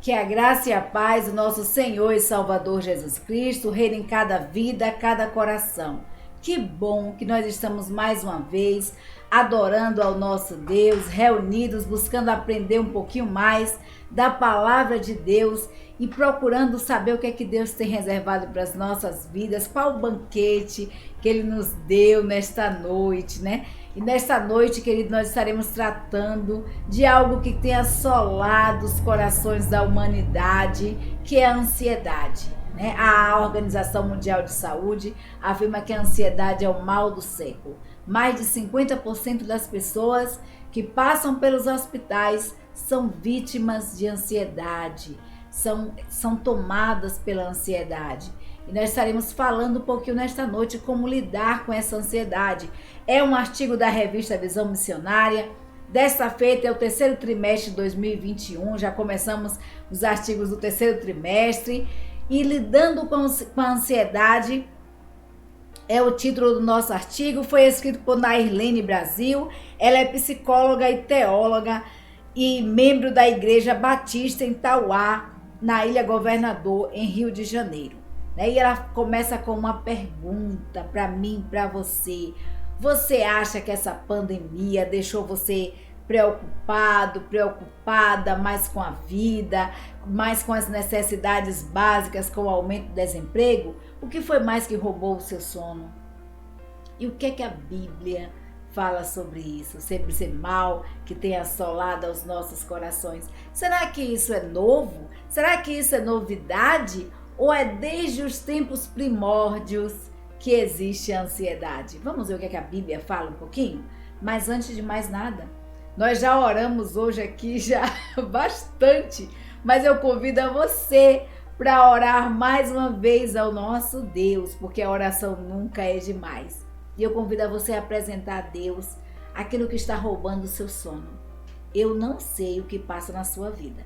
Que a graça e a paz do nosso Senhor e Salvador Jesus Cristo reine em cada vida, cada coração. Que bom que nós estamos mais uma vez adorando ao nosso Deus, reunidos, buscando aprender um pouquinho mais da palavra de Deus e procurando saber o que é que Deus tem reservado para as nossas vidas, qual o banquete que Ele nos deu nesta noite, né? E nesta noite, querido, nós estaremos tratando de algo que tem assolado os corações da humanidade, que é a ansiedade, né? A Organização Mundial de Saúde afirma que a ansiedade é o mal do século. Mais de 50% das pessoas que passam pelos hospitais são vítimas de ansiedade, são tomadas pela ansiedade. E nós estaremos falando um pouquinho nesta noite como lidar com essa ansiedade. É um artigo da revista Visão Missionária. Desta feita é o terceiro trimestre de 2021. Já começamos os artigos do terceiro trimestre. E lidando com a ansiedade é o título do nosso artigo. Foi escrito por Nairlene Brasil. Ela é psicóloga e teóloga e membro da Igreja Batista em Tauá, na Ilha Governador, em Rio de Janeiro. E ela começa com uma pergunta para mim, para você. Você acha que essa pandemia deixou você preocupado, preocupada mais com a vida, mais com as necessidades básicas, com o aumento do desemprego? O que foi mais que roubou o seu sono? E o que é que a Bíblia fala sobre isso? Sobre esse mal que tem assolado aos nossos corações. Será que isso é novo? Será que isso é novidade? Ou é desde os tempos primórdios que existe a ansiedade? Vamos ver o que é que a Bíblia fala um pouquinho? Mas antes de mais nada, nós já oramos hoje aqui já bastante, mas eu convido a você para orar mais uma vez ao nosso Deus, porque a oração nunca é demais. E eu convido a você a apresentar a Deus aquilo que está roubando o seu sono. Eu não sei o que passa na sua vida.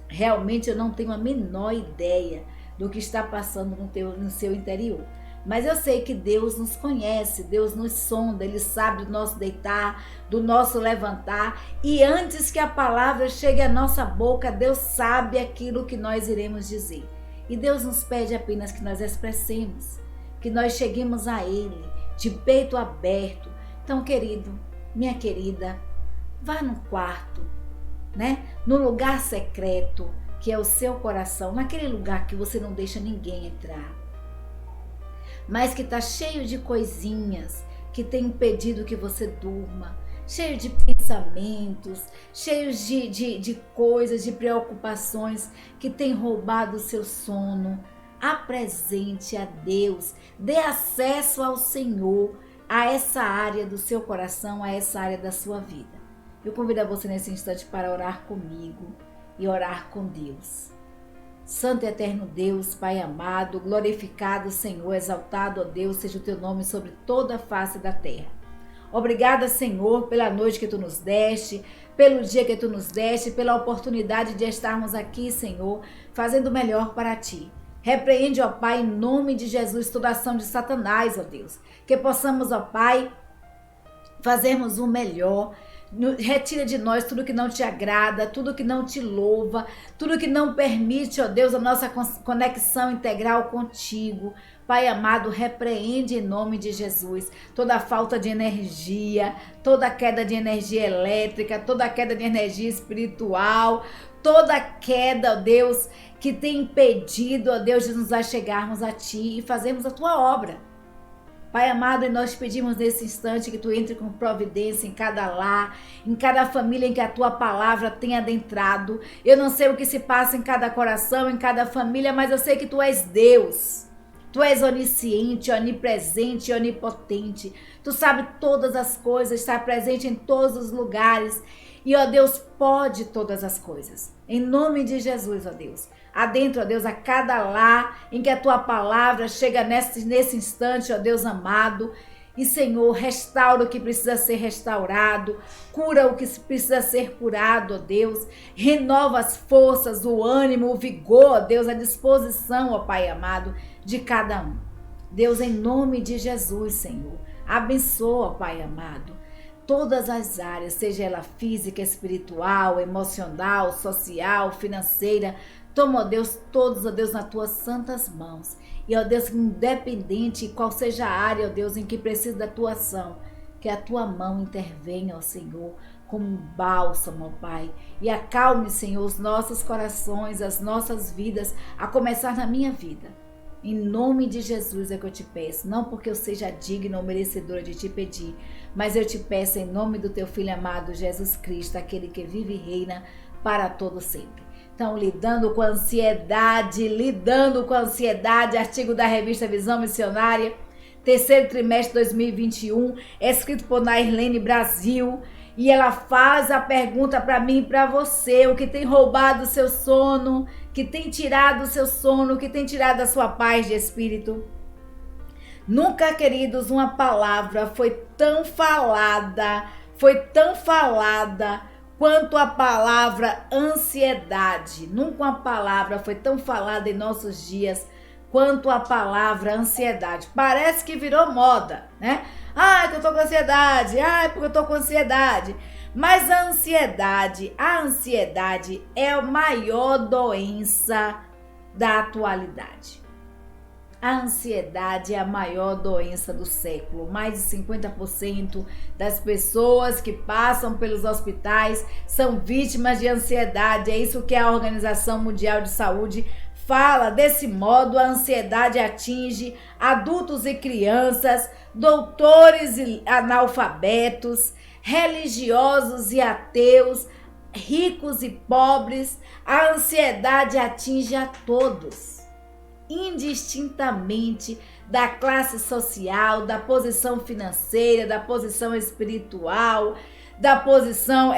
Realmente eu não tenho a menor ideia do que está passando no seu interior. Mas eu sei que Deus nos conhece, Deus nos sonda, Ele sabe do nosso deitar, do nosso levantar. E antes que a palavra chegue à nossa boca, Deus sabe aquilo que nós iremos dizer. E Deus nos pede apenas que nós expressemos, que nós cheguemos a Ele de peito aberto. Então, querido, minha querida, vá no quarto, né? No lugar secreto, que é o seu coração, naquele lugar que você não deixa ninguém entrar, mas que está cheio de coisinhas que tem impedido que você durma, cheio de pensamentos, cheios de coisas, de preocupações que tem roubado o seu sono. Apresente a Deus, dê acesso ao Senhor a essa área do seu coração, a essa área da sua vida. Eu convido a você nesse instante para orar comigo e orar com Deus. Santo e eterno Deus, Pai amado, glorificado Senhor, exaltado, ó Deus, seja o teu nome sobre toda a face da terra. Obrigada, Senhor, pela noite que tu nos deste, pelo dia que tu nos deste, pela oportunidade de estarmos aqui, Senhor, fazendo o melhor para ti. Repreende, ó Pai, em nome de Jesus, toda ação de Satanás, ó Deus. Que possamos, ó Pai, fazermos o melhor. Retira de nós tudo que não te agrada, tudo que não te louva, tudo que não permite, ó Deus, a nossa conexão integral contigo. Pai amado, repreende em nome de Jesus toda a falta de energia, toda a queda de energia elétrica, toda a queda de energia espiritual, toda a queda, ó Deus, que tem impedido, ó Deus, de nos achegarmos a Ti e fazermos a Tua obra. Pai amado, e nós pedimos nesse instante que Tu entre com providência em cada lar, em cada família em que a Tua palavra tem adentrado. Eu não sei o que se passa em cada coração, em cada família, mas eu sei que Tu és Deus. Tu és onisciente, onipresente e onipotente. Tu sabes todas as coisas, está presente em todos os lugares. E, ó Deus, pode todas as coisas. Em nome de Jesus, ó Deus. Adentro, ó Deus, a cada lar em que a Tua palavra chega nesse instante, ó Deus amado. E, Senhor, restaura o que precisa ser restaurado. Cura o que precisa ser curado, ó Deus. Renova as forças, o ânimo, o vigor, ó Deus, a disposição, ó Pai amado, de cada um. Deus, em nome de Jesus, Senhor, abençoa, ó Pai amado. todas as áreas, seja ela física, espiritual, emocional, social, financeira. Toma, ó Deus, todos, ó Deus, nas tuas santas mãos. E, ó Deus, independente qual seja a área, ó Deus, em que precisa da tua ação, que a tua mão intervenha, ó Senhor, como um bálsamo, ó Pai. E acalme, Senhor, os nossos corações, as nossas vidas, a começar na minha vida. Em nome de Jesus é que eu te peço, não porque eu seja digna ou merecedora de te pedir, mas eu te peço em nome do teu Filho amado, Jesus Cristo, aquele que vive e reina para todo sempre. Então, lidando com a ansiedade, artigo da revista Visão Missionária, terceiro trimestre de 2021, é escrito por Nairlene Brasil, e ela faz a pergunta para mim e para você: o que tem roubado o seu sono, que tem tirado o seu sono, que tem tirado a sua paz de espírito? Nunca, queridos, uma palavra foi tão falada quanto a palavra ansiedade. Nunca uma palavra foi tão falada em nossos dias quanto a palavra ansiedade. Parece que virou moda, né? Ai, que eu tô com ansiedade. Ai, porque eu tô com ansiedade. Mas a ansiedade é a maior doença da atualidade. A ansiedade é a maior doença do século. Mais de 50% das pessoas que passam pelos hospitais são vítimas de ansiedade. É isso que a Organização Mundial de Saúde fala. Desse modo, a ansiedade atinge adultos e crianças, doutores e analfabetos, religiosos e ateus, ricos e pobres. A ansiedade atinge a todos, indistintamente da classe social, da posição financeira, da posição espiritual, da posição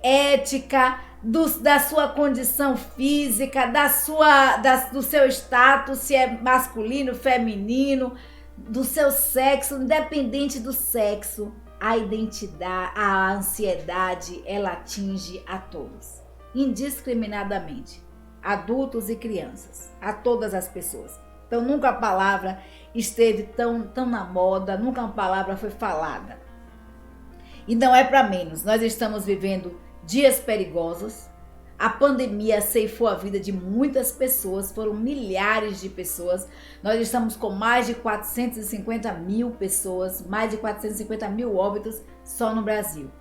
ética, da sua condição física, do seu status, se é masculino, feminino, do seu sexo, independente do sexo. A ansiedade, ela atinge a todos, indiscriminadamente. Adultos e crianças, a todas as pessoas. Então, nunca a palavra esteve tão na moda, nunca uma palavra foi falada. E não é para menos, nós estamos vivendo dias perigosos. A pandemia ceifou a vida de muitas pessoas, foram milhares de pessoas. Nós estamos com mais de 450 mil pessoas, mais de 450 mil óbitos só no Brasil.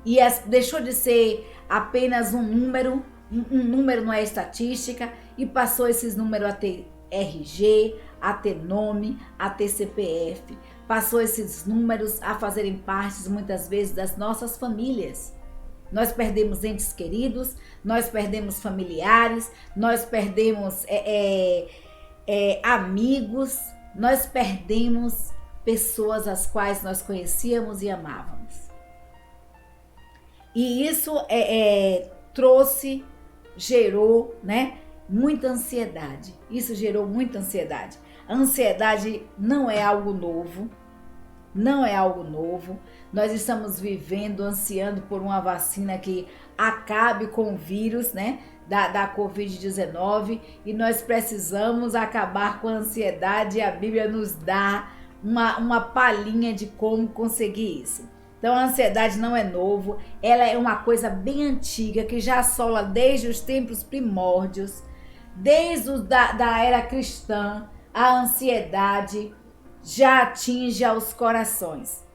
E deixou de ser apenas um número não é estatística, e passou esses números a ter RG, a ter nome, a ter CPF. Passou esses números a fazerem parte, muitas vezes, das nossas famílias. Nós perdemos entes queridos, nós perdemos familiares, nós perdemos amigos, nós perdemos pessoas as quais nós conhecíamos e amávamos. E isso gerou, né, muita ansiedade. Isso gerou muita ansiedade. A ansiedade não é algo novo. Nós estamos vivendo, ansiando por uma vacina que acabe com o vírus, né, da Covid-19, e nós precisamos acabar com a ansiedade, e a Bíblia nos dá uma palhinha de como conseguir isso. Então, a ansiedade não é novo, ela é uma coisa bem antiga, que já assola desde os tempos primórdios, desde da era cristã. A ansiedade já atinge aos corações.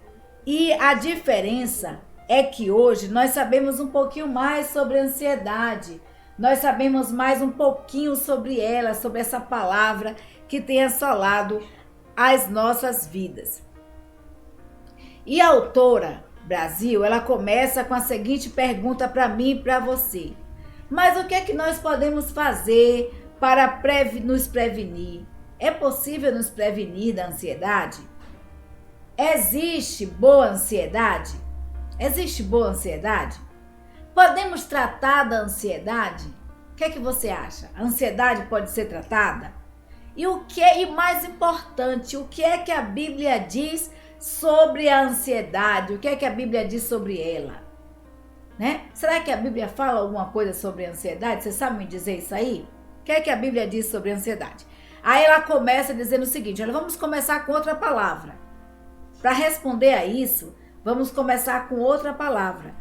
E a diferença é que hoje nós sabemos um pouquinho mais sobre a ansiedade, nós sabemos mais um pouquinho sobre ela, sobre essa palavra que tem assolado as nossas vidas. E a autora Brasil, ela começa com a seguinte pergunta para mim e para você: mas o que é que nós podemos fazer para nos prevenir? É possível nos prevenir da ansiedade? Existe boa ansiedade? Existe boa ansiedade? Podemos tratar da ansiedade? O que é que você acha? A ansiedade pode ser tratada? E mais importante, o que é que a Bíblia diz sobre a ansiedade? O que é que a Bíblia diz sobre ela? Né? Será que a Bíblia fala alguma coisa sobre a ansiedade? Você sabe me dizer isso aí? O que é que a Bíblia diz sobre a ansiedade? Aí ela começa dizendo o seguinte: olha, vamos começar com outra palavra. Para responder a isso, vamos começar com outra palavra: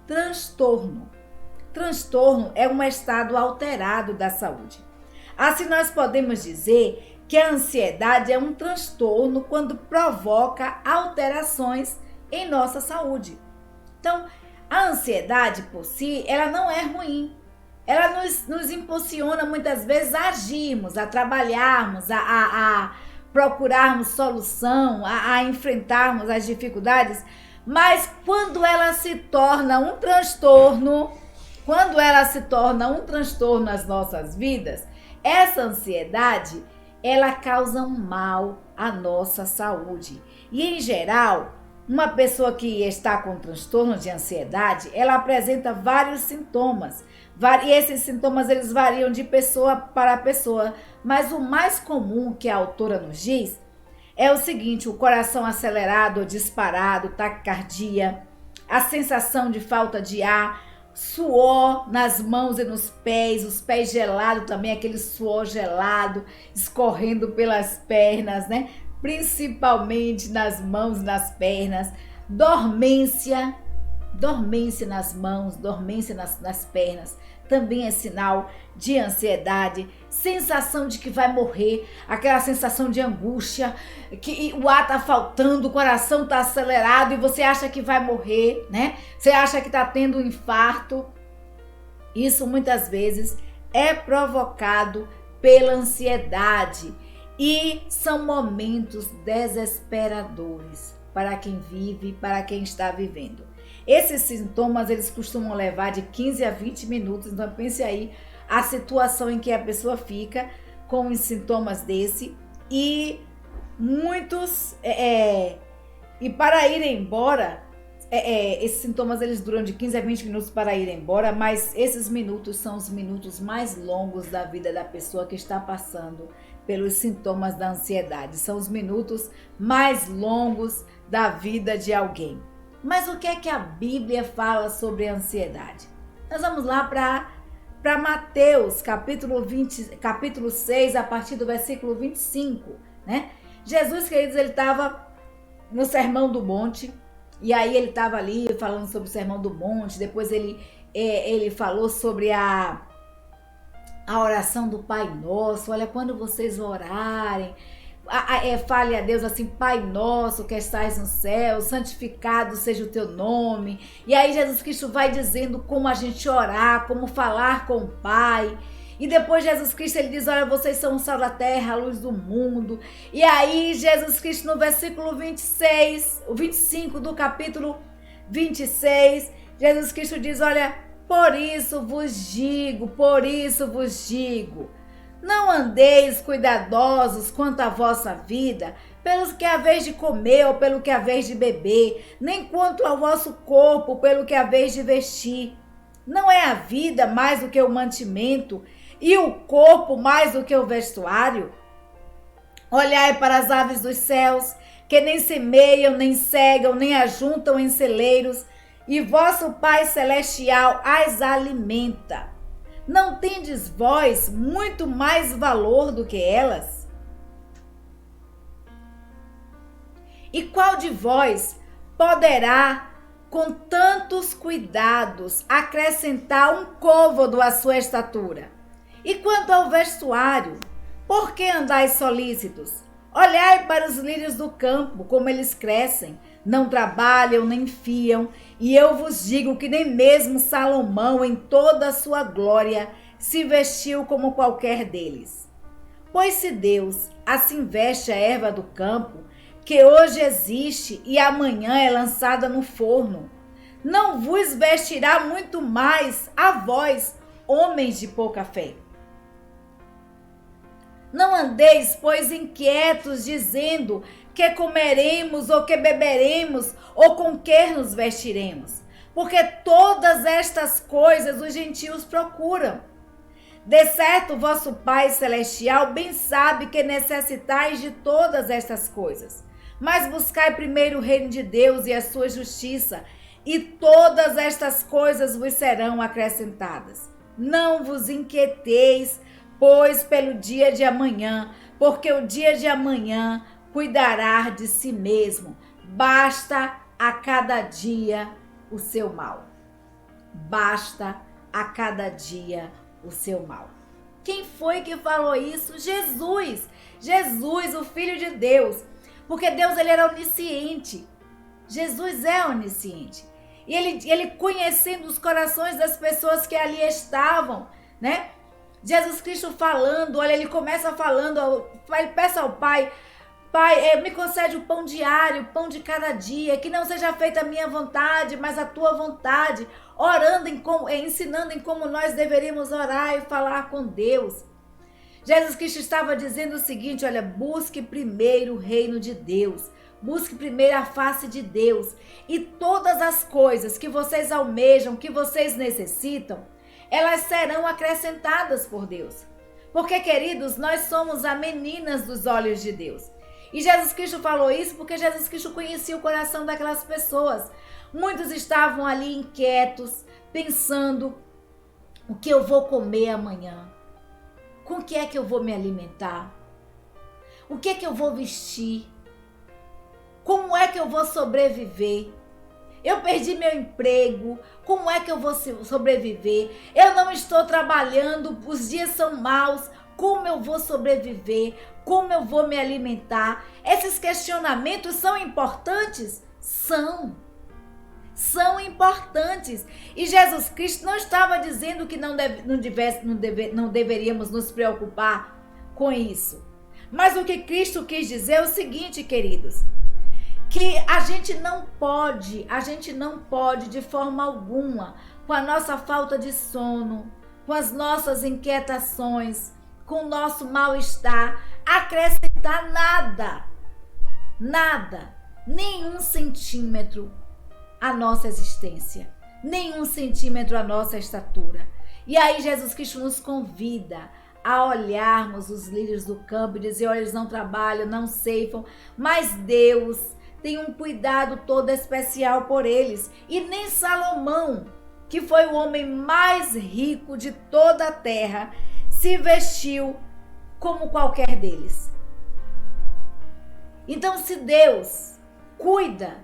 transtorno. Transtorno é um estado alterado da saúde. Assim, nós podemos dizer que a ansiedade é um transtorno quando provoca alterações em nossa saúde. Então, a ansiedade por si, ela não é ruim. Ela nos impulsiona muitas vezes a agirmos, a trabalharmos, a procurarmos solução, a enfrentarmos as dificuldades. Mas quando ela se torna um transtorno, nas nossas vidas, essa ansiedade, ela causa um mal à nossa saúde. E em geral, uma pessoa que está com transtorno de ansiedade, ela apresenta vários sintomas. E esses sintomas, eles variam de pessoa para pessoa. Mas o mais comum que a autora nos diz é o seguinte: o coração acelerado ou disparado, taquicardia, a sensação de falta de ar, suor nas mãos e nos pés, os pés gelados também, aquele suor gelado escorrendo pelas pernas, né? Principalmente nas mãos e nas pernas, dormência nas mãos, dormência nas pernas, também é sinal de ansiedade, sensação de que vai morrer, aquela sensação de angústia, que o ar tá faltando, o coração tá acelerado e você acha que vai morrer, né? Você acha que tá tendo um infarto. Isso muitas vezes é provocado pela ansiedade e são momentos desesperadores para quem vive, para quem está vivendo. Esses sintomas, eles costumam levar de 15 a 20 minutos, então pense aí a situação em que a pessoa fica com os sintomas desse e muitos, e para ir embora, esses sintomas eles duram de 15 a 20 minutos para ir embora, mas esses minutos são os minutos mais longos da vida da pessoa que está passando pelos sintomas da ansiedade, são os minutos mais longos da vida de alguém. Mas o que é que a Bíblia fala sobre a ansiedade? Nós vamos lá para Mateus, capítulo 6, a partir do versículo 25, né? Jesus, queridos, ele estava no Sermão do Monte, e aí ele estava ali falando sobre o Sermão do Monte, depois ele falou sobre a oração do Pai Nosso. Olha, quando vocês orarem, fale a Deus assim: Pai nosso que estás no céu, santificado seja o teu nome. E aí Jesus Cristo vai dizendo como a gente orar, como falar com o Pai. E depois Jesus Cristo ele diz: olha, vocês são o sal da terra, a luz do mundo. E aí Jesus Cristo no versículo 26, o 25 do capítulo 26, Jesus Cristo diz: olha, por isso vos digo, não andeis cuidadosos quanto à vossa vida, pelo que haveis de comer ou pelo que haveis de beber, nem quanto ao vosso corpo, pelo que haveis de vestir. Não é a vida mais do que o mantimento, e o corpo mais do que o vestuário? Olhai para as aves dos céus, que nem semeiam, nem cegam, nem ajuntam em celeiros, e vosso Pai Celestial as alimenta. Não tendes vós muito mais valor do que elas? E qual de vós poderá, com tantos cuidados, acrescentar um côvado à sua estatura? E quanto ao vestuário, por que andais solícitos? Olhai para os lírios do campo, como eles crescem, não trabalham nem fiam, e eu vos digo que nem mesmo Salomão, em toda a sua glória, se vestiu como qualquer deles. Pois se Deus assim veste a erva do campo, que hoje existe e amanhã é lançada no forno, não vos vestirá muito mais a vós, homens de pouca fé? Não andeis, pois, inquietos, dizendo: que comeremos, ou que beberemos, ou com que nos vestiremos? Porque todas estas coisas os gentios procuram. De certo, vosso Pai Celestial bem sabe que necessitais de todas estas coisas. Mas buscai primeiro o reino de Deus e a sua justiça, e todas estas coisas vos serão acrescentadas. Não vos inquieteis, pois, pelo dia de amanhã, porque o dia de amanhã cuidará de si mesmo. Basta a cada dia o seu mal. Basta a cada dia o seu mal. Quem foi que falou isso? Jesus. Jesus, o Filho de Deus. Porque Deus, ele era onisciente. Jesus é onisciente. E ele conhecendo os corações das pessoas que ali estavam, né? Jesus Cristo falando, olha, ele começa falando, ele peça ao Pai, Pai, me concede o pão diário, o pão de cada dia, que não seja feita a minha vontade, mas a tua vontade, orando, ensinando em como nós deveríamos orar e falar com Deus. Jesus Cristo estava dizendo o seguinte, olha, busque primeiro o reino de Deus, busque primeiro a face de Deus, e todas as coisas que vocês almejam, que vocês necessitam, elas serão acrescentadas por Deus. Porque, queridos, nós somos as meninas dos olhos de Deus. E Jesus Cristo falou isso porque Jesus Cristo conhecia o coração daquelas pessoas. Muitos estavam ali inquietos, pensando, o que eu vou comer amanhã? Com o que é que eu vou me alimentar? O que é que eu vou vestir? Como é que eu vou sobreviver? Eu perdi meu emprego, como é que eu vou sobreviver? Eu não estou trabalhando, os dias são maus, como eu vou sobreviver? Como eu vou me alimentar? Esses questionamentos são importantes? São importantes. E Jesus Cristo não estava dizendo que não deveríamos nos preocupar com isso. Mas o que Cristo quis dizer é o seguinte, queridos, que a gente não pode de forma alguma, com a nossa falta de sono, com as nossas inquietações, com o nosso mal-estar, acrescentar nada, nenhum centímetro à nossa existência, nenhum centímetro à nossa estatura. E aí Jesus Cristo nos convida a olharmos os lírios do campo e dizer, olha, eles não trabalham, não ceifam, mas Deus tem um cuidado todo especial por eles. E nem Salomão, que foi o homem mais rico de toda a terra, se vestiu como qualquer deles. Então, se Deus cuida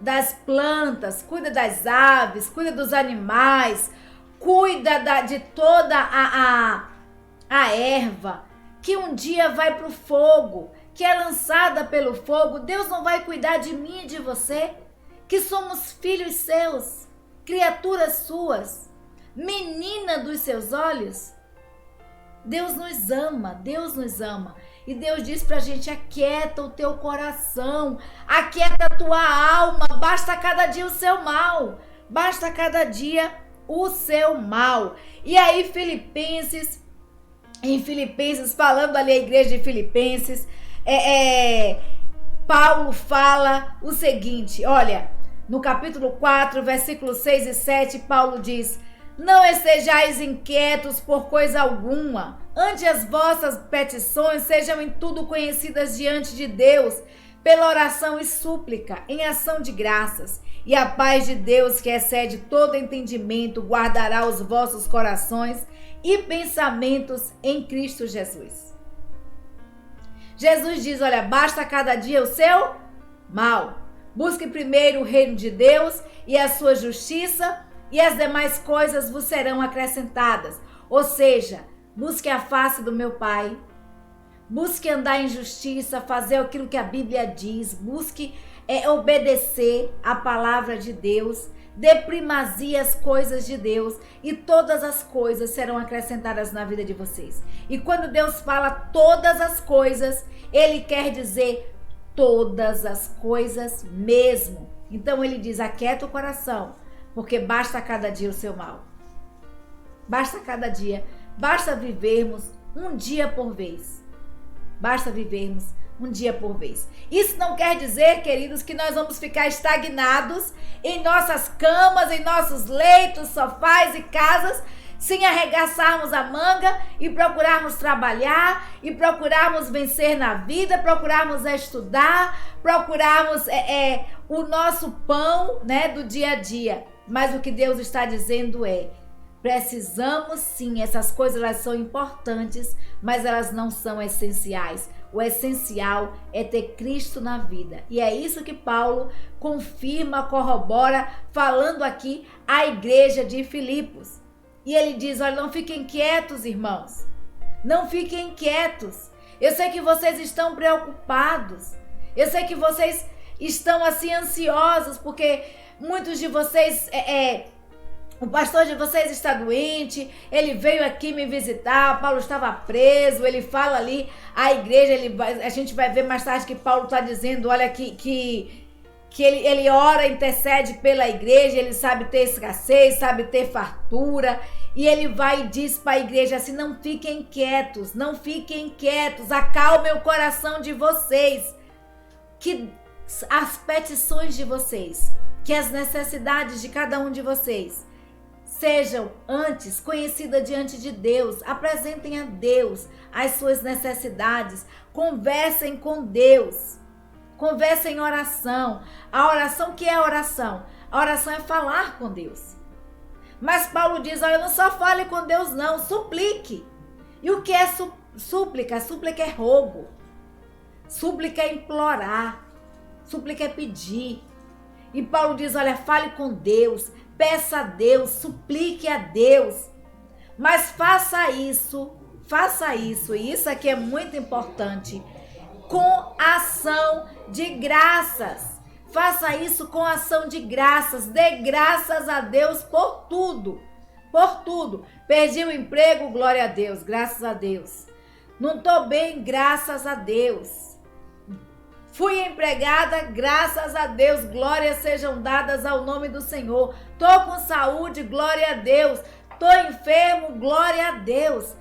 das plantas, cuida das aves, cuida dos animais, cuida de toda a erva, que um dia vai para o fogo, que é lançada pelo fogo, Deus não vai cuidar de mim e de você, que somos filhos seus, criaturas suas, menina dos seus olhos? Deus nos ama. E Deus diz pra gente, aquieta o teu coração, aquieta a tua alma, basta cada dia o seu mal, basta cada dia o seu mal. E aí em Filipenses, falando ali a igreja de Filipenses, Paulo fala o seguinte, olha, no capítulo 4, versículos 6 e 7, Paulo diz, não estejais inquietos por coisa alguma, antes as vossas petições sejam em tudo conhecidas diante de Deus, pela oração e súplica, em ação de graças. E a paz de Deus, que excede todo entendimento, guardará os vossos corações e pensamentos em Cristo Jesus. Jesus diz, olha, basta cada dia o seu mal. Busque primeiro o reino de Deus e a sua justiça, e as demais coisas vos serão acrescentadas. Ou seja, busque a face do meu Pai, busque andar em justiça, fazer aquilo que a Bíblia diz, busque obedecer a palavra de Deus, dê primazia às coisas de Deus, e todas as coisas serão acrescentadas na vida de vocês. E quando Deus fala todas as coisas, Ele quer dizer todas as coisas mesmo. Então Ele diz, aquieta o coração, porque basta cada dia o seu mal. Basta cada dia, basta vivermos um dia por vez. Basta vivermos um dia por vez. Isso não quer dizer, queridos, que nós vamos ficar estagnados em nossas camas, em nossos leitos, sofás e casas, sem arregaçarmos a manga e procurarmos trabalhar e procurarmos vencer na vida, procurarmos estudar, procurarmos o nosso pão, né, do dia a dia. Mas o que Deus está dizendo é, Precisamos sim, essas coisas elas são importantes, mas elas não são essenciais. O essencial é ter Cristo na vida. E é isso que Paulo confirma, corrobora, falando aqui à igreja de Filipos. E ele diz, olha, não fiquem quietos, irmãos. Não fiquem quietos. Eu sei que vocês estão preocupados. Eu sei que vocês estão assim ansiosos, porque muitos de vocês... O pastor de vocês está doente, ele veio aqui me visitar, Paulo estava preso, ele fala ali, a igreja, a gente vai ver mais tarde que Paulo está dizendo, olha, que ele ora, intercede pela igreja, ele sabe ter escassez, sabe ter fartura, e ele vai e diz para a igreja assim, não fiquem quietos, acalmem o coração de vocês, que as petições de vocês, que as necessidades de cada um de vocês, sejam antes conhecidas diante de Deus. Apresentem a Deus as suas necessidades. Conversem com Deus. Conversem em oração. A oração, que é a oração? A oração é falar com Deus. Mas Paulo diz, olha, não só fale com Deus não, suplique. E o que é súplica? Súplica é rogo. Súplica é implorar. Súplica é pedir. E Paulo diz, olha, fale com Deus. Peça a Deus, suplique a Deus, mas faça isso, e isso aqui é muito importante, com ação de graças. Faça isso com ação de graças, dê graças a Deus por tudo. Perdi o emprego, glória a Deus, graças a Deus. Não estou bem, graças a Deus. Fui empregada, graças a Deus, glórias sejam dadas ao nome do Senhor. Tô com saúde, glória a Deus. Tô enfermo, glória a Deus.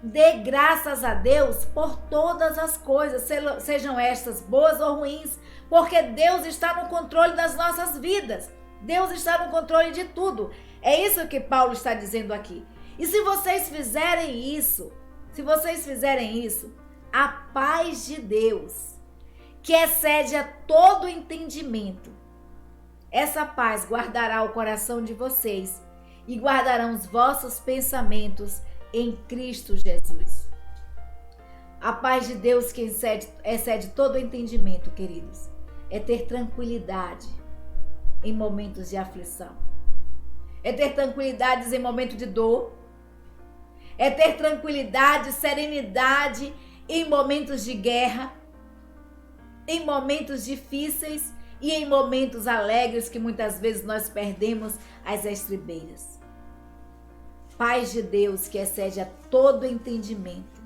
Dê graças a Deus por todas as coisas, sejam estas boas ou ruins, porque Deus está no controle das nossas vidas. Deus está no controle de tudo. É isso que Paulo está dizendo aqui. E se vocês fizerem isso, a paz de Deus, que excede a todo entendimento, essa paz guardará o coração de vocês e guardarão os vossos pensamentos em Cristo Jesus. A paz de Deus que excede todo entendimento, queridos, é ter tranquilidade em momentos de aflição, é ter tranquilidade em momentos de dor, é ter tranquilidade, serenidade em momentos de guerra, em momentos difíceis e em momentos alegres que muitas vezes nós perdemos as estribeiras. Paz de Deus que excede a todo entendimento,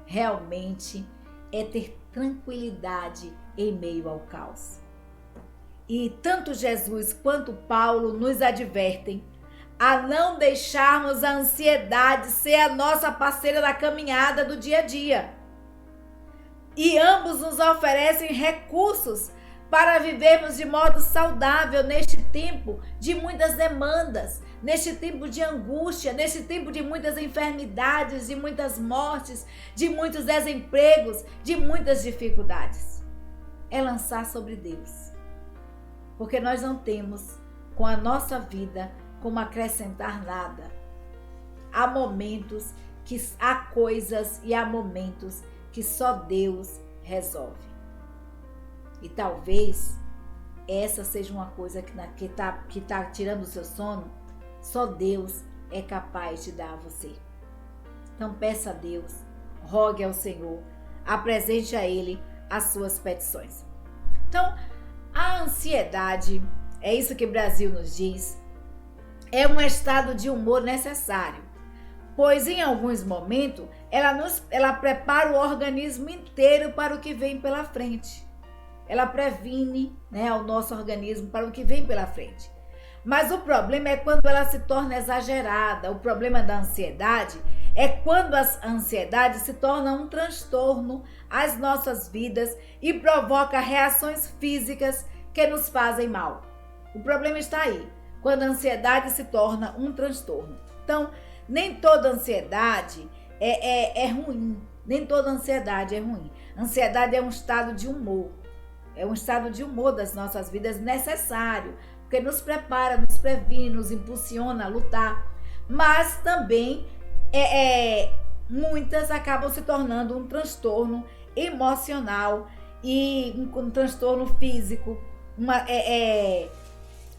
realmente é ter tranquilidade em meio ao caos. E tanto Jesus quanto Paulo nos advertem a não deixarmos a ansiedade ser a nossa parceira na caminhada do dia a dia. E ambos nos oferecem recursos para vivermos de modo saudável neste tempo de muitas demandas, neste tempo de angústia, neste tempo de muitas enfermidades, de muitas mortes, de muitos desempregos, de muitas dificuldades. É lançar sobre Deus, porque nós não temos com a nossa vida como acrescentar nada. Há momentos que há coisas e há momentos que só Deus resolve. E talvez essa seja uma coisa que tá tirando o seu sono, só Deus é capaz de dar a você. Então peça a Deus, rogue ao Senhor, apresente a Ele as suas petições. Então, a ansiedade, é isso que o Brasil nos diz, é um estado de humor necessário, pois em alguns momentos ela prepara o organismo inteiro para o que vem pela frente. Ela previne, o nosso organismo para o que vem pela frente. Mas o problema é quando ela se torna exagerada. O problema da ansiedade é quando a ansiedade se torna um transtorno às nossas vidas e provoca reações físicas que nos fazem mal. O problema está aí, quando a ansiedade se torna um transtorno. Então, nem toda ansiedade é ruim. Nem toda ansiedade é ruim. Ansiedade é um estado de humor. É um estado de humor das nossas vidas necessário, porque nos prepara, nos previne, nos impulsiona a lutar. mas também muitas acabam se tornando um transtorno emocional e um transtorno físico,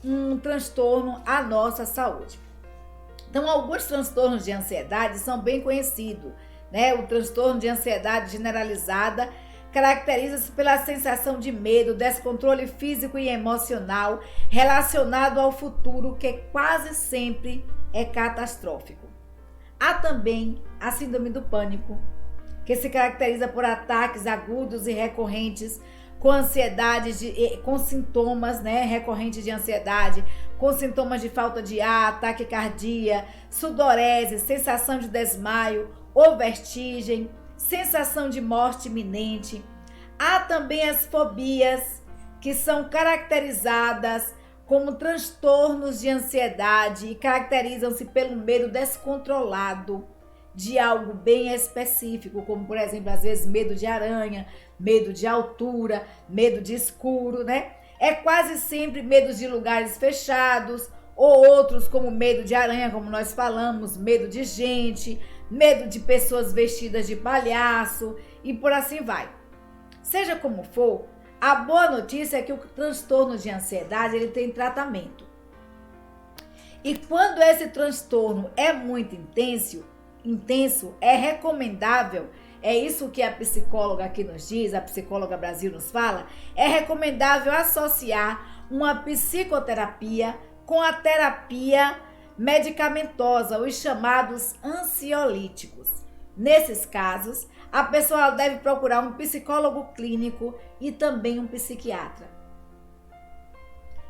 um transtorno à nossa saúde. Então, alguns transtornos de ansiedade são bem conhecidos, né? O transtorno de ansiedade generalizada caracteriza-se pela sensação de medo, descontrole físico e emocional relacionado ao futuro, que quase sempre é catastrófico. Há também a síndrome do pânico, que se caracteriza por ataques agudos e recorrentes, com ansiedade, com sintomas, né, recorrentes de ansiedade, com sintomas de falta de ar, taquicardia, sudorese, sensação de desmaio ou vertigem, sensação de morte iminente. Há também as fobias, que são caracterizadas como transtornos de ansiedade e caracterizam-se pelo medo descontrolado de algo bem específico, como, por exemplo, às vezes medo de aranha, medo de altura, medo de escuro, né? É quase sempre medo de lugares fechados, ou outros como medo de aranha, como nós falamos, medo de gente, medo de pessoas vestidas de palhaço e por assim vai. Seja como for, a boa notícia é que o transtorno de ansiedade ele tem tratamento. E quando esse transtorno é muito intenso, é recomendável, é isso que a psicóloga aqui nos diz, a psicóloga Brasil nos fala, é recomendável associar uma psicoterapia com a terapia medicamentosa, os chamados ansiolíticos. Nesses casos, a pessoa deve procurar um psicólogo clínico e também um psiquiatra,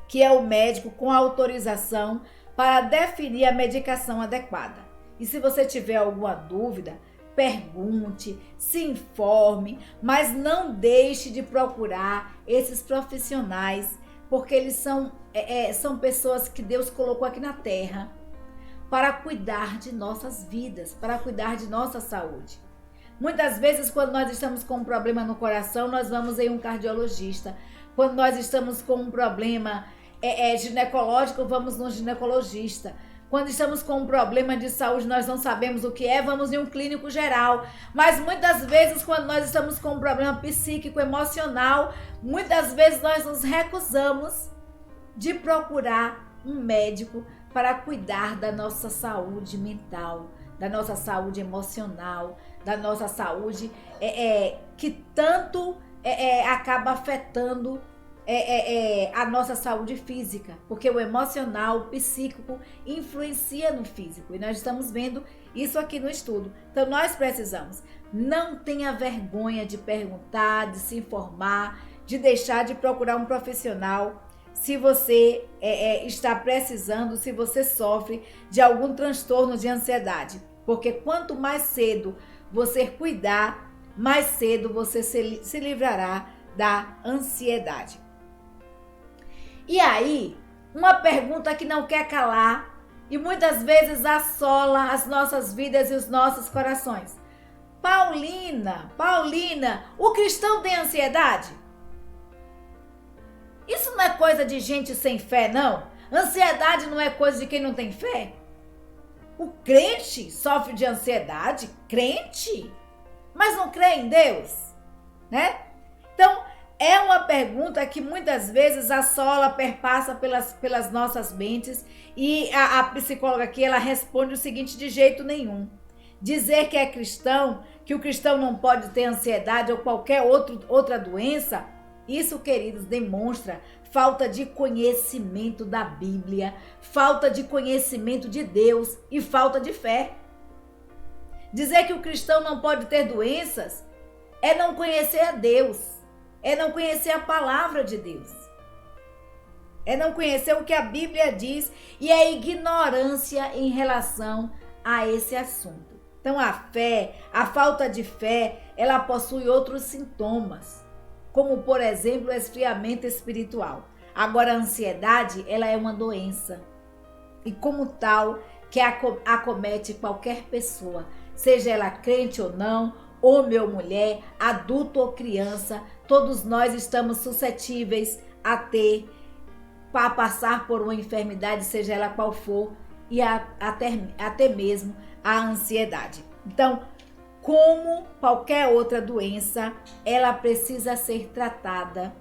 que é o médico com autorização para definir a medicação adequada. E se você tiver alguma dúvida, pergunte, se informe, mas não deixe de procurar esses profissionais, porque eles são pessoas que Deus colocou aqui na terra para cuidar de nossas vidas, para cuidar de nossa saúde. Muitas vezes, quando nós estamos com um problema no coração, nós vamos em um cardiologista. Quando nós estamos com um problema ginecológico, vamos no ginecologista. Quando estamos com um problema de saúde, nós não sabemos o que é, vamos em um clínico geral. Mas muitas vezes, quando nós estamos com um problema psíquico, emocional, muitas vezes nós nos recusamos de procurar um médico para cuidar da nossa saúde mental, da nossa saúde emocional, da nossa saúde que tanto acaba afetando a nossa saúde física, porque o emocional, o psíquico influencia no físico, e nós estamos vendo isso aqui no estudo. Então nós precisamos, não tenha vergonha de perguntar, de se informar, de deixar de procurar um profissional se você está precisando, se você sofre de algum transtorno de ansiedade, porque quanto mais cedo você cuidar, mais cedo você se livrará da ansiedade. E aí, uma pergunta que não quer calar e muitas vezes assola as nossas vidas e os nossos corações. Paulina, o cristão tem ansiedade? Isso não é coisa de gente sem fé, não? Ansiedade não é coisa de quem não tem fé? O crente sofre de ansiedade? Crente? Mas não crê em Deus? Né? Então, é uma pergunta que muitas vezes assola, perpassa pelas nossas mentes, e a psicóloga aqui, ela responde o seguinte: de jeito nenhum. Dizer que é cristão, que o cristão não pode ter ansiedade ou qualquer outra doença, isso, queridos, demonstra falta de conhecimento da Bíblia, falta de conhecimento de Deus e falta de fé. Dizer que o cristão não pode ter doenças é não conhecer a Deus, é não conhecer a palavra de Deus, é não conhecer o que a Bíblia diz e é ignorância em relação a esse assunto. Então a fé, a falta de fé, ela possui outros sintomas, como por exemplo o esfriamento espiritual. Agora a ansiedade, ela é uma doença e como tal que acomete qualquer pessoa, seja ela crente ou não, homem ou mulher, adulto ou criança, todos nós estamos suscetíveis a passar por uma enfermidade, seja ela qual for, e até mesmo a ansiedade. Então, como qualquer outra doença, ela precisa ser tratada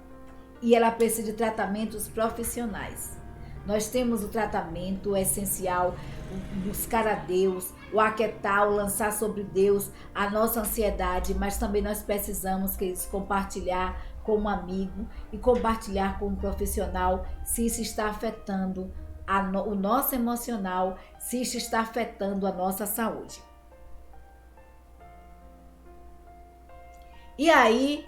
e ela precisa de tratamentos profissionais. Nós temos o tratamento essencial, buscar a Deus, o aquietar, o lançar sobre Deus a nossa ansiedade, mas também nós precisamos, queridos, compartilhar com um amigo e compartilhar com um profissional se isso está afetando o nosso emocional, se isso está afetando a nossa saúde. E aí,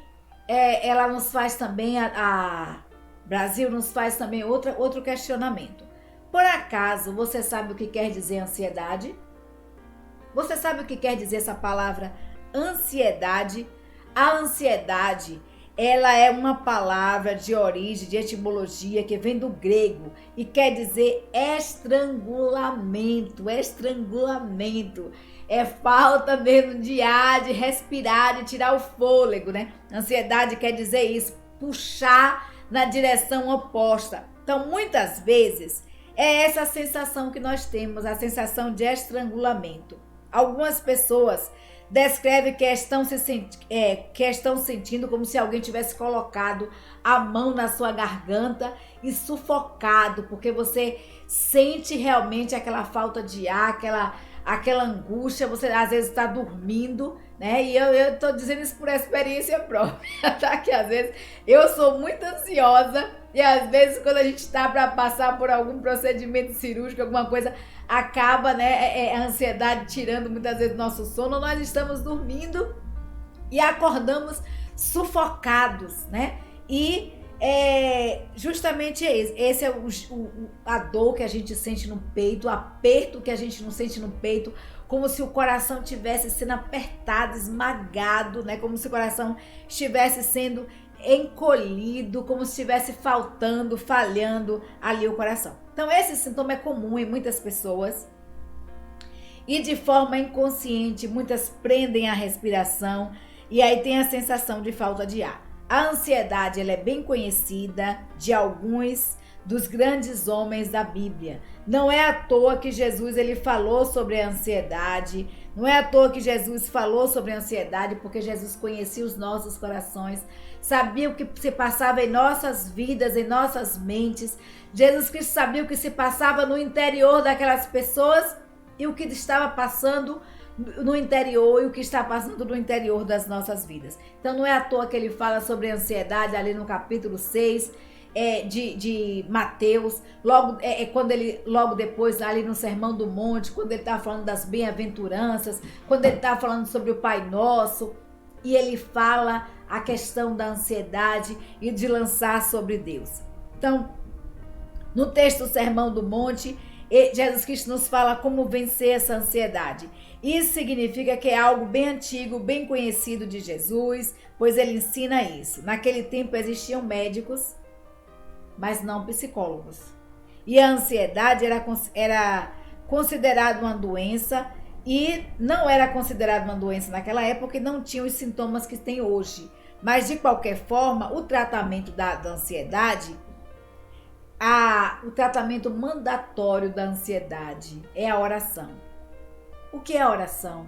ela nos faz também, a Brasil nos faz também outro questionamento. Por acaso, você sabe o que quer dizer ansiedade? Você sabe o que quer dizer essa palavra ansiedade? A ansiedade, ela é uma palavra de origem, de etimologia, que vem do grego e quer dizer estrangulamento, estrangulamento. É falta mesmo de ar, de respirar, de tirar o fôlego, né? Ansiedade quer dizer isso, puxar na direção oposta. Então, muitas vezes, é essa sensação que nós temos, a sensação de estrangulamento. Algumas pessoas descrevem que estão sentindo como se alguém tivesse colocado a mão na sua garganta e sufocado, porque você sente realmente aquela falta de ar, aquela angústia, você às vezes está dormindo, né? E eu tô dizendo isso por experiência própria, tá? Que às vezes eu sou muito ansiosa e às vezes quando a gente está para passar por algum procedimento cirúrgico, alguma coisa, acaba, né, a ansiedade tirando muitas vezes nosso sono, nós estamos dormindo e acordamos sufocados, né? E justamente esse é a dor que a gente sente no peito, o aperto que a gente não sente no peito, como se o coração estivesse sendo apertado, esmagado, né? Como se o coração estivesse sendo encolhido, como se estivesse falhando ali o coração. Então esse sintoma é comum em muitas pessoas e de forma inconsciente muitas prendem a respiração e aí tem a sensação de falta de ar. A ansiedade, ela é bem conhecida de alguns dos grandes homens da Bíblia. Não é à toa que Jesus ele falou sobre a ansiedade, não é à toa que Jesus falou sobre a ansiedade, porque Jesus conhecia os nossos corações, sabia o que se passava em nossas vidas, em nossas mentes. Jesus Cristo sabia o que se passava no interior daquelas pessoas e o que estava passando no interior e o que está passando no interior das nossas vidas. Então não é à toa que ele fala sobre a ansiedade ali no capítulo 6 de Mateus, logo depois ali no Sermão do Monte, quando ele está falando das bem-aventuranças, quando ele está falando sobre o Pai Nosso, e ele fala a questão da ansiedade e de lançar sobre Deus. Então, no texto do Sermão do Monte, Jesus Cristo nos fala como vencer essa ansiedade. Isso significa que é algo bem antigo, bem conhecido de Jesus, pois ele ensina isso. Naquele tempo existiam médicos, mas não psicólogos. E a ansiedade era considerada uma doença e não era considerada uma doença naquela época e não tinha os sintomas que tem hoje. Mas, de qualquer forma, o tratamento da ansiedade, o tratamento mandatório da ansiedade é a oração. O que é a oração?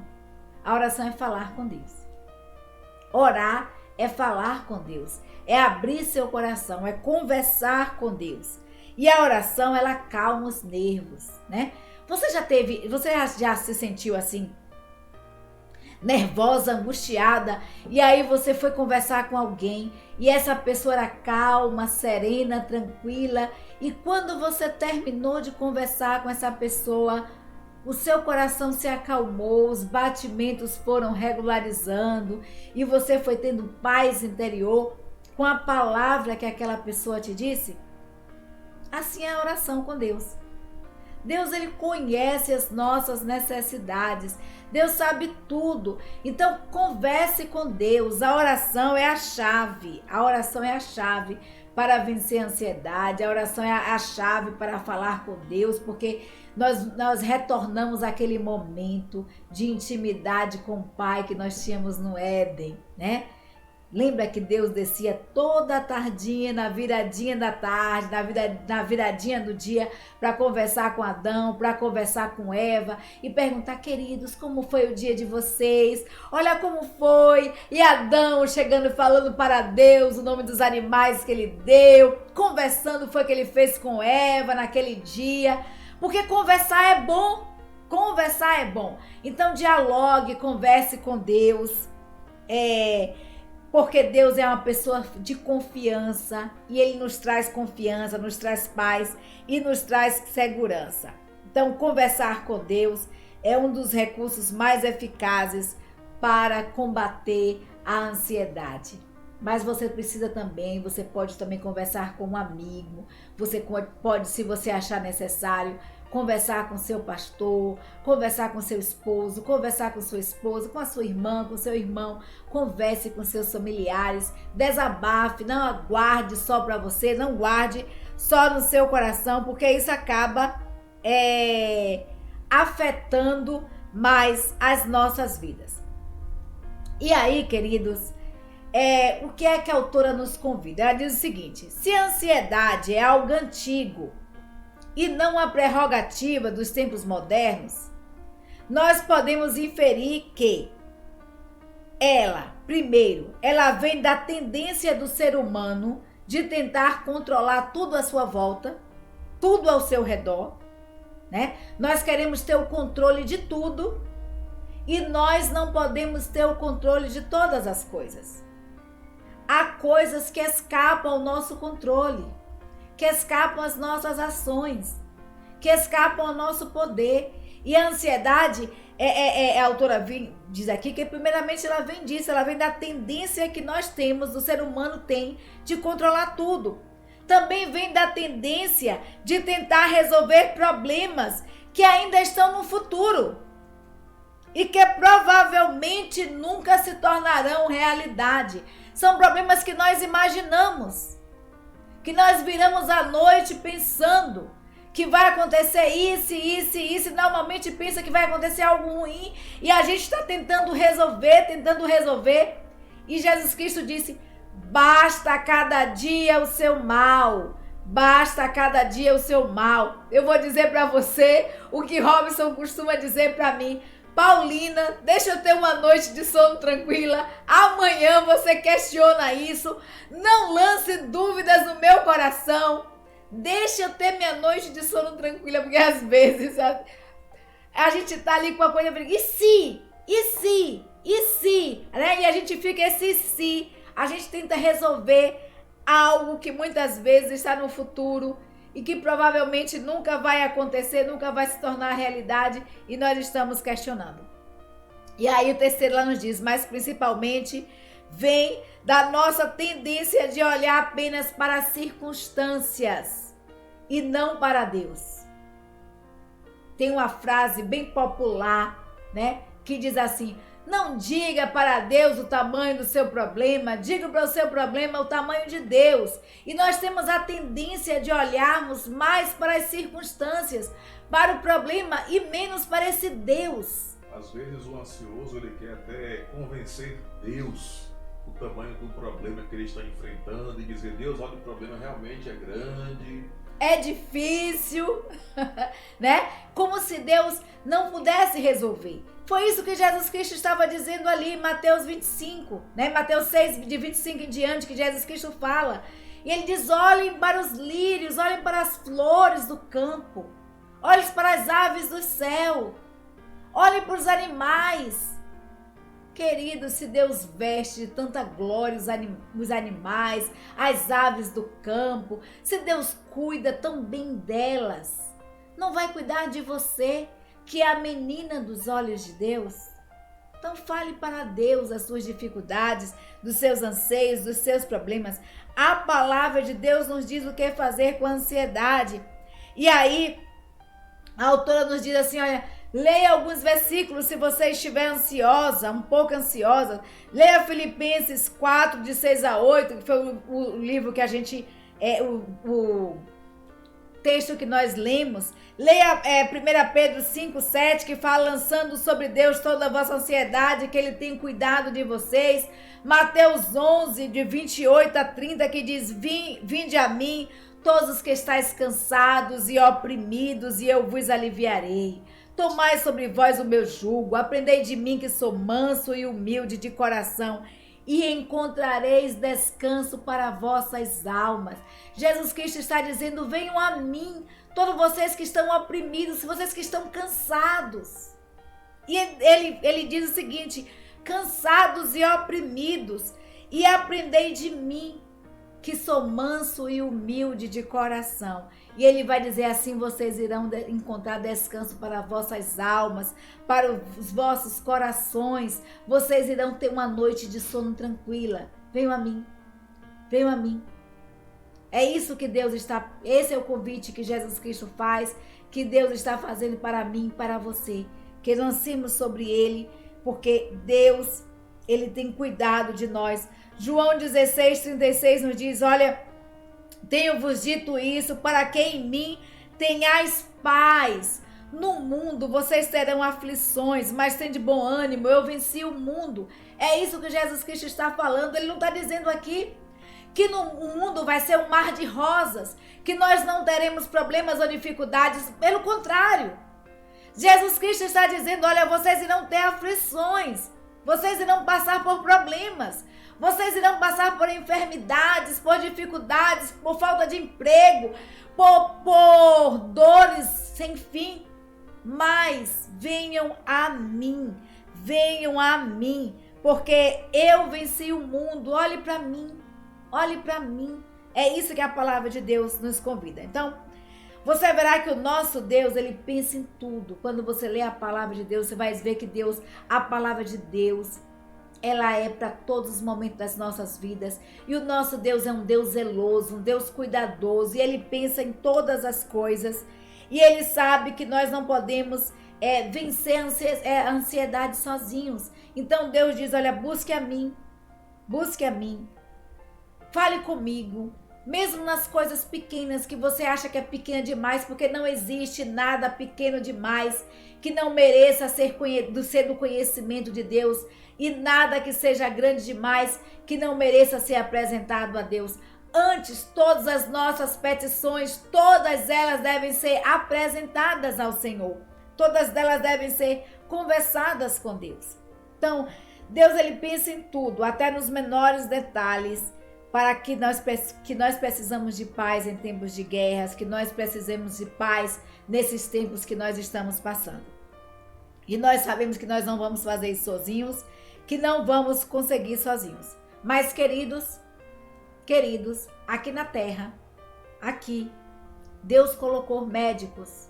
A oração é falar com Deus. Orar é falar com Deus, é abrir seu coração, é conversar com Deus. E a oração, ela acalma os nervos, né? Você já se sentiu assim, nervosa, angustiada, e aí você foi conversar com alguém e essa pessoa era calma, serena, tranquila, e quando você terminou de conversar com essa pessoa, o seu coração se acalmou, os batimentos foram regularizando e você foi tendo paz interior com a palavra que aquela pessoa te disse? Assim é a oração com Deus. Deus, ele conhece as nossas necessidades. Deus sabe tudo. Então, converse com Deus. A oração é a chave. A oração é a chave para vencer a ansiedade. A oração é a chave para falar com Deus, porque nós retornamos àquele momento de intimidade com o Pai que nós tínhamos no Éden, né? Lembra que Deus descia toda a tardinha, na viradinha da tarde, na viradinha do dia, para conversar com Adão, para conversar com Eva e perguntar, queridos, como foi o dia de vocês? Olha como foi. E Adão chegando falando para Deus o nome dos animais que ele deu, conversando foi o que ele fez com Eva naquele dia, porque conversar é bom. Conversar é bom. Então dialogue, converse com Deus. Porque Deus é uma pessoa de confiança e Ele nos traz confiança, nos traz paz e nos traz segurança. Então, conversar com Deus é um dos recursos mais eficazes para combater a ansiedade. Mas você pode também conversar com um amigo, você pode, se você achar necessário, conversar com seu pastor, conversar com seu esposo, conversar com sua esposa, com a sua irmã, com seu irmão, converse com seus familiares, desabafe, não aguarde só para você, não guarde só no seu coração, porque isso acaba afetando mais as nossas vidas. E aí, queridos, o que é que a autora nos convida? Ela diz o seguinte: se a ansiedade é algo antigo e não a prerrogativa dos tempos modernos, nós podemos inferir que ela vem da tendência do ser humano de tentar controlar tudo à sua volta, tudo ao seu redor, né? Nós queremos ter o controle de tudo e nós não podemos ter o controle de todas as coisas. Há coisas que escapam ao nosso controle, que escapam às nossas ações, que escapam ao nosso poder. E a ansiedade, a autora diz aqui que primeiramente ela vem disso, ela vem da tendência que nós temos, o ser humano tem, de controlar tudo. Também vem da tendência de tentar resolver problemas que ainda estão no futuro e que provavelmente nunca se tornarão realidade. São problemas que nós imaginamos, que nós viramos à noite pensando que vai acontecer isso, e normalmente pensa que vai acontecer algo ruim e a gente está tentando resolver. E Jesus Cristo disse: basta cada dia o seu mal, basta cada dia o seu mal. Eu vou dizer para você o que Robson costuma dizer para mim: Paulina, deixa eu ter uma noite de sono tranquila, amanhã você questiona isso, não lance dúvidas no meu coração, deixa eu ter minha noite de sono tranquila, porque às vezes a gente tá ali com a coisa, e se, né? E a gente fica a gente tenta resolver algo que muitas vezes está no futuro e que provavelmente nunca vai acontecer, nunca vai se tornar realidade, e nós estamos questionando. E aí o terceiro lá nos diz: mas principalmente vem da nossa tendência de olhar apenas para as circunstâncias e não para Deus. Tem uma frase bem popular, né, que diz assim: não diga para Deus o tamanho do seu problema, diga para o seu problema o tamanho de Deus. E nós temos a tendência de olharmos mais para as circunstâncias, para o problema e menos para esse Deus. Às vezes o ansioso ele quer até convencer Deus o tamanho do problema que ele está enfrentando e dizer: Deus, olha, o problema realmente é grande, é difícil, né? Como se Deus não pudesse resolver. Foi isso que Jesus Cristo estava dizendo ali em Mateus 25, né? Mateus 6, de 25 em diante, que Jesus Cristo fala. E ele diz: olhem para os lírios, olhem para as flores do campo, olhem para as aves do céu, olhem para os animais. Querido, se Deus veste de tanta glória os animais, as aves do campo, se Deus cuida tão bem delas, não vai cuidar de você, que é a menina dos olhos de Deus? Então fale para Deus as suas dificuldades, dos seus anseios, dos seus problemas. A palavra de Deus nos diz o que fazer com a ansiedade. E aí, a autora nos diz assim, olha, leia alguns versículos se você estiver ansiosa, um pouco ansiosa. Leia Filipenses 4, de 6 a 8, que foi o livro que a gente... texto que nós lemos. Leia 1 Pedro 5,7, que fala: lançando sobre Deus toda a vossa ansiedade, que Ele tem cuidado de vocês. Mateus 11, de 28 a 30, que diz: vinde a mim, todos os que estáis cansados e oprimidos, e eu vos aliviarei. Tomai sobre vós o meu jugo, aprendei de mim, que sou manso e humilde de coração, e encontrareis descanso para vossas almas. Jesus Cristo está dizendo: venham a mim, todos vocês que estão oprimidos, vocês que estão cansados. E ele diz o seguinte: cansados e oprimidos, e aprendei de mim, que sou manso e humilde de coração. E ele vai dizer assim: vocês irão encontrar descanso para vossas almas, para os vossos corações. Vocês irão ter uma noite de sono tranquila. Venham a mim. Venham a mim. É isso que Deus está... Esse é o convite que Jesus Cristo faz, que Deus está fazendo para mim e para você. Que lancemos sobre Ele, porque Deus, Ele tem cuidado de nós. João 16:36 nos diz: olha, tenho-vos dito isso para que em mim tenhais paz. No mundo vocês terão aflições, mas tende bom ânimo, eu venci o mundo. É isso que Jesus Cristo está falando. Ele não está dizendo aqui que o mundo vai ser um mar de rosas, que nós não teremos problemas ou dificuldades. Pelo contrário, Jesus Cristo está dizendo: olha, vocês irão ter aflições, vocês irão passar por problemas, vocês irão passar por enfermidades, por dificuldades, por falta de emprego, por dores sem fim. Mas venham a mim, porque eu venci o mundo. Olhe para mim, olhe para mim. É isso que a palavra de Deus nos convida. Então, você verá que o nosso Deus, Ele pensa em tudo. Quando você lê a palavra de Deus, você vai ver que Deus, a palavra de Deus, ela é para todos os momentos das nossas vidas. E o nosso Deus é um Deus zeloso, um Deus cuidadoso. E Ele pensa em todas as coisas. E Ele sabe que nós não podemos vencer a ansiedade sozinhos. Então Deus diz: olha, busque a mim. Fale comigo. Mesmo nas coisas pequenas que você acha que é pequena demais, porque não existe nada pequeno demais que não mereça ser do conhecimento de Deus, e nada que seja grande demais que não mereça ser apresentado a Deus. Antes, todas as nossas petições, todas elas devem ser apresentadas ao Senhor. Todas elas devem ser conversadas com Deus. Então, Deus, Ele pensa em tudo, até nos menores detalhes, para que nós precisamos de paz em tempos de guerras, que nós precisamos de paz nesses tempos que nós estamos passando. E nós sabemos que nós não vamos fazer isso sozinhos, que não vamos conseguir sozinhos. Mas, queridos, aqui na terra, aqui, Deus colocou médicos.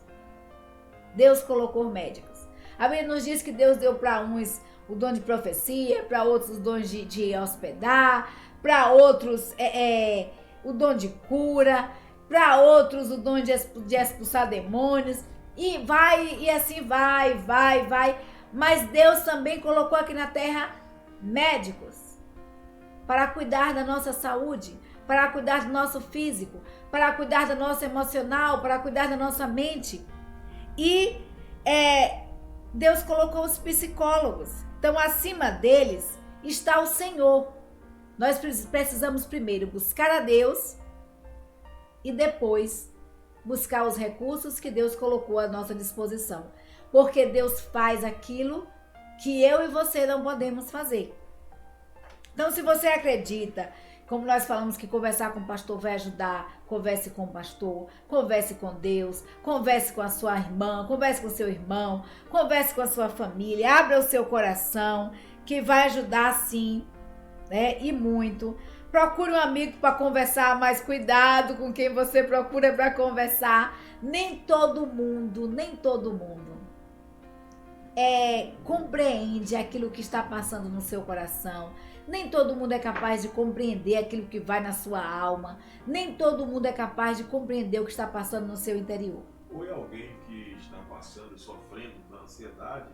A Bíblia nos diz que Deus deu para uns o dom de profecia, para outros os dons de hospedar, para outros o dom de cura, para outros o dom de expulsar demônios, e assim vai. Mas Deus também colocou aqui na terra médicos para cuidar da nossa saúde, para cuidar do nosso físico, para cuidar do nosso emocional, para cuidar da nossa mente. E Deus colocou os psicólogos. Então, acima deles está o Senhor. Nós precisamos primeiro buscar a Deus e depois buscar os recursos que Deus colocou à nossa disposição. Porque Deus faz aquilo que eu e você não podemos fazer. Então, se você acredita, como nós falamos que conversar com o pastor vai ajudar, converse com o pastor, converse com Deus, converse com a sua irmã, converse com o seu irmão, converse com a sua família, abra o seu coração, que vai ajudar sim, né? E muito. Procure um amigo para conversar, mas cuidado com quem você procura para conversar. Nem todo mundo compreende aquilo que está passando no seu coração. Nem todo mundo é capaz de compreender aquilo que vai na sua alma. Nem todo mundo é capaz de compreender o que está passando no seu interior. Ou é alguém que está passando e sofrendo da ansiedade,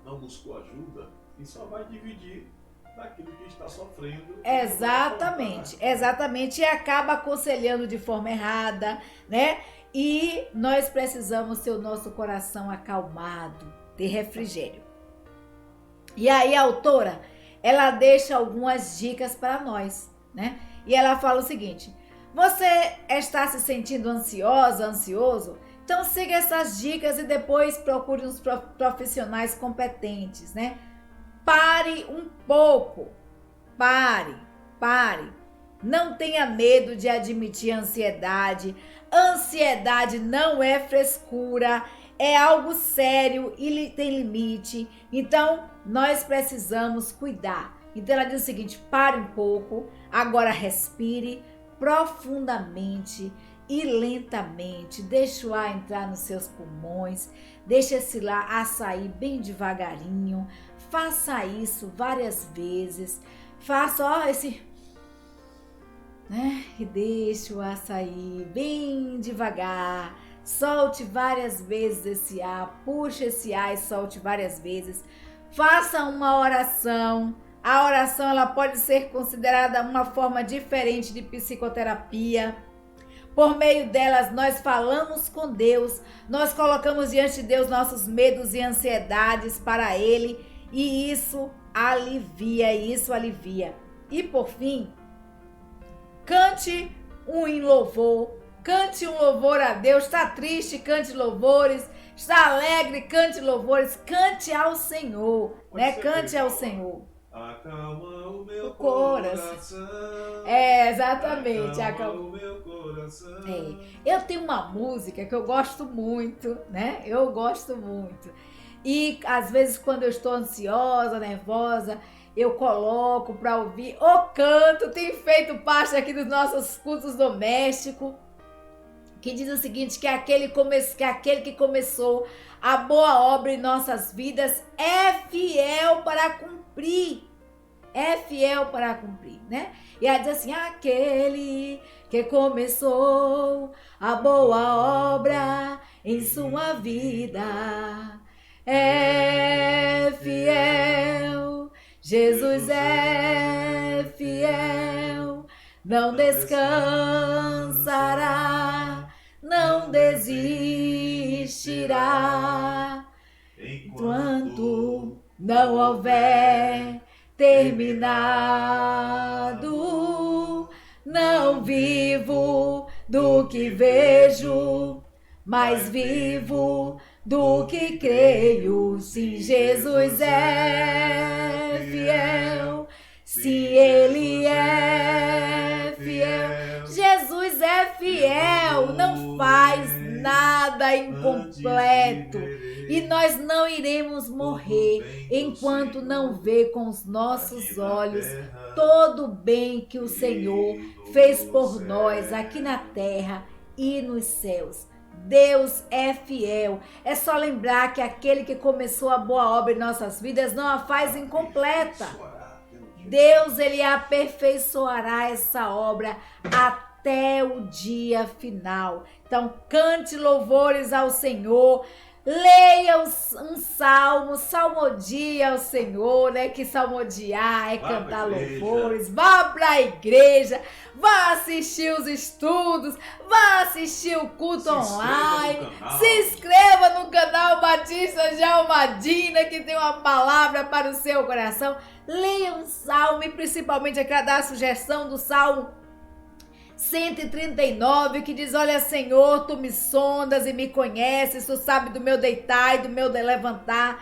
não buscou ajuda e só vai dividir daquilo que está sofrendo. Exatamente, e acaba aconselhando de forma errada, né? E nós precisamos ter o nosso coração acalmado, ter refrigério. E aí a autora, ela deixa algumas dicas para nós, né? E ela fala o seguinte: você está se sentindo ansiosa, ansioso? Então siga essas dicas e depois procure uns profissionais competentes, né? Pare um pouco, pare. Não tenha medo de admitir ansiedade. Ansiedade não é frescura, é algo sério e tem limite. Então, nós precisamos cuidar. Então, ela diz o seguinte: pare um pouco, agora respire profundamente e lentamente. Deixe o ar entrar nos seus pulmões, deixe esse ar sair bem devagarinho. Faça isso várias vezes. Faça, né? E deixe o ar sair bem devagar. Solte várias vezes esse ar. Puxe esse ar e solte várias vezes. Faça uma oração. A oração, ela pode ser considerada uma forma diferente de psicoterapia. Por meio delas, nós falamos com Deus. Nós colocamos diante de Deus nossos medos e ansiedades para Ele. E isso alivia. E por fim, cante um louvor. Cante um louvor a Deus. Está triste, cante louvores. Está alegre, cante louvores. Cante ao Senhor, né? Cante ao Senhor. Acalma o meu coração. Exatamente. Acalma o meu coração. Eu tenho uma música que eu gosto muito, né? Eu gosto muito. E às vezes quando eu estou ansiosa, nervosa, eu coloco para ouvir ou canto. Tem feito parte aqui dos nossos cultos domésticos, que diz o seguinte: que aquele que começou a boa obra em nossas vidas é fiel para cumprir. Né? E ela diz assim: aquele que começou a boa obra em sua vida é fiel. Jesus é fiel, não descansará, não desistirá, enquanto não houver terminado. Não vivo do que vejo, mas vivo do que creio. Sim, Jesus é fiel. Sim, Ele é fiel. Jesus é fiel. Não faz nada incompleto. E nós não iremos morrer enquanto não ver com os nossos olhos todo o bem que o Senhor fez por nós aqui na terra e nos céus. Deus é fiel. É só lembrar que aquele que começou a boa obra em nossas vidas não a faz incompleta. Deus, Ele aperfeiçoará essa obra até o dia final. Então, cante louvores ao Senhor. Leia um salmo, salmodie ao Senhor, né? Que salmodiar é cantar louvores. Vá para a igreja, vá assistir os estudos, vá assistir o culto online. Se inscreva no canal Batista de Almadina, que tem uma palavra para o seu coração. Leia um salmo e principalmente aquela sugestão do Salmo 139, que diz: olha, Senhor, tu me sondas e me conheces, tu sabes do meu deitar e do meu levantar,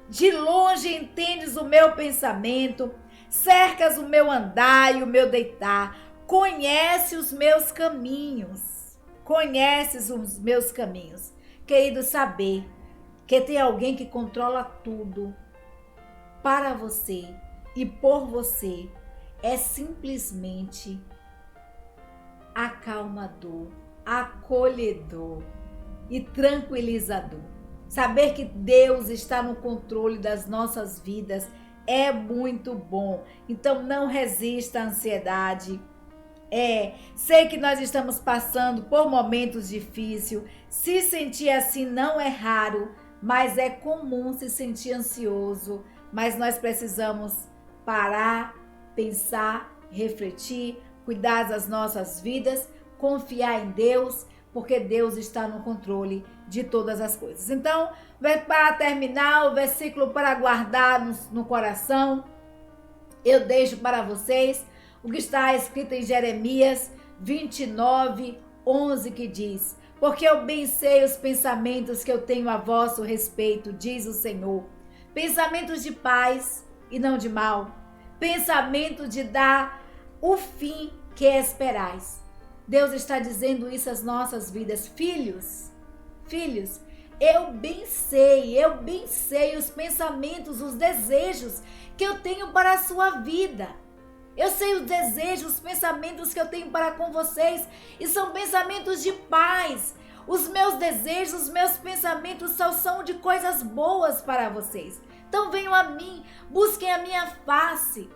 de longe entendes o meu pensamento, cercas o meu andar e o meu deitar, conhece os meus caminhos, Querido, saber que tem alguém que controla tudo para você e por você é simplesmente acalmador, acolhedor e tranquilizador. Saber que Deus está no controle das nossas vidas é muito bom. Então não resista à ansiedade. Sei que nós estamos passando por momentos difíceis. Se sentir assim não é raro, mas é comum se sentir ansioso. Mas nós precisamos parar, pensar, refletir, cuidar das nossas vidas, confiar em Deus, porque Deus está no controle de todas as coisas. Então, para terminar, o versículo para guardar no coração, eu deixo para vocês o que está escrito em Jeremias 29:11, que diz: porque eu bem sei os pensamentos que eu tenho a vosso respeito, diz o Senhor, pensamentos de paz e não de mal, pensamento de dar o fim que esperais. Deus está dizendo isso às nossas vidas. Filhos, eu bem sei os pensamentos, os desejos que eu tenho para a sua vida. Eu sei os desejos, os pensamentos que eu tenho para com vocês, e são pensamentos de paz. Os meus desejos, os meus pensamentos são de coisas boas para vocês. Então venham a mim, busquem a minha face.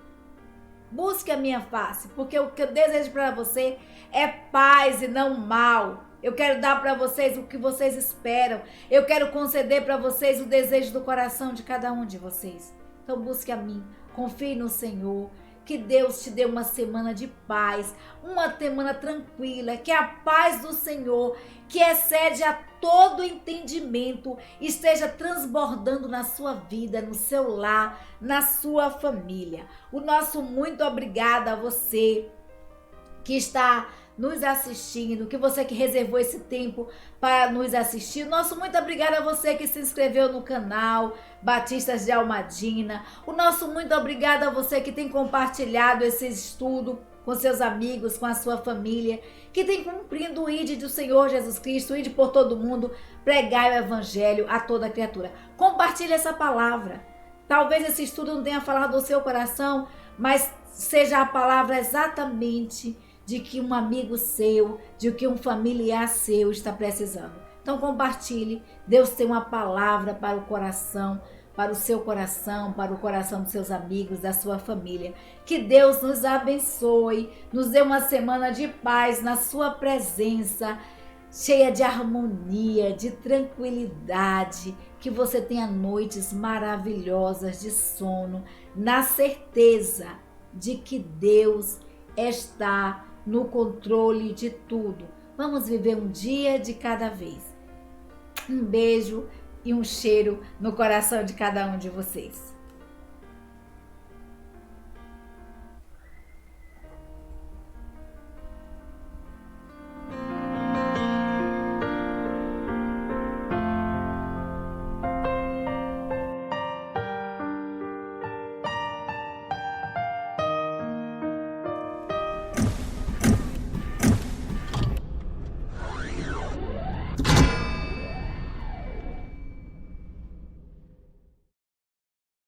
Busque a minha face, porque o que eu desejo para você é paz e não mal. Eu quero dar para vocês o que vocês esperam. Eu quero conceder para vocês o desejo do coração de cada um de vocês. Então busque a mim, confie no Senhor. Que Deus te dê uma semana de paz, uma semana tranquila, que a paz do Senhor, que excede a todo entendimento, esteja transbordando na sua vida, no seu lar, na sua família. O nosso muito obrigada a você que está nos assistindo, que você que reservou esse tempo para nos assistir. Nosso muito obrigado a você que se inscreveu no canal Batistas de Almadina. O nosso muito obrigado a você que tem compartilhado esse estudo com seus amigos, com a sua família, que tem cumprido o ID do Senhor Jesus Cristo, o ID por todo mundo, pregai o evangelho a toda criatura. Compartilhe essa palavra. Talvez esse estudo não tenha falado do seu coração, mas seja a palavra exatamente de que um amigo seu, de que um familiar seu está precisando. Então compartilhe. Deus tem uma palavra para o coração, para o seu coração, para o coração dos seus amigos, da sua família. Que Deus nos abençoe, nos dê uma semana de paz na sua presença, cheia de harmonia, de tranquilidade, que você tenha noites maravilhosas de sono, na certeza de que Deus está no controle de tudo. Vamos viver um dia de cada vez. Um beijo e um cheiro no coração de cada um de vocês.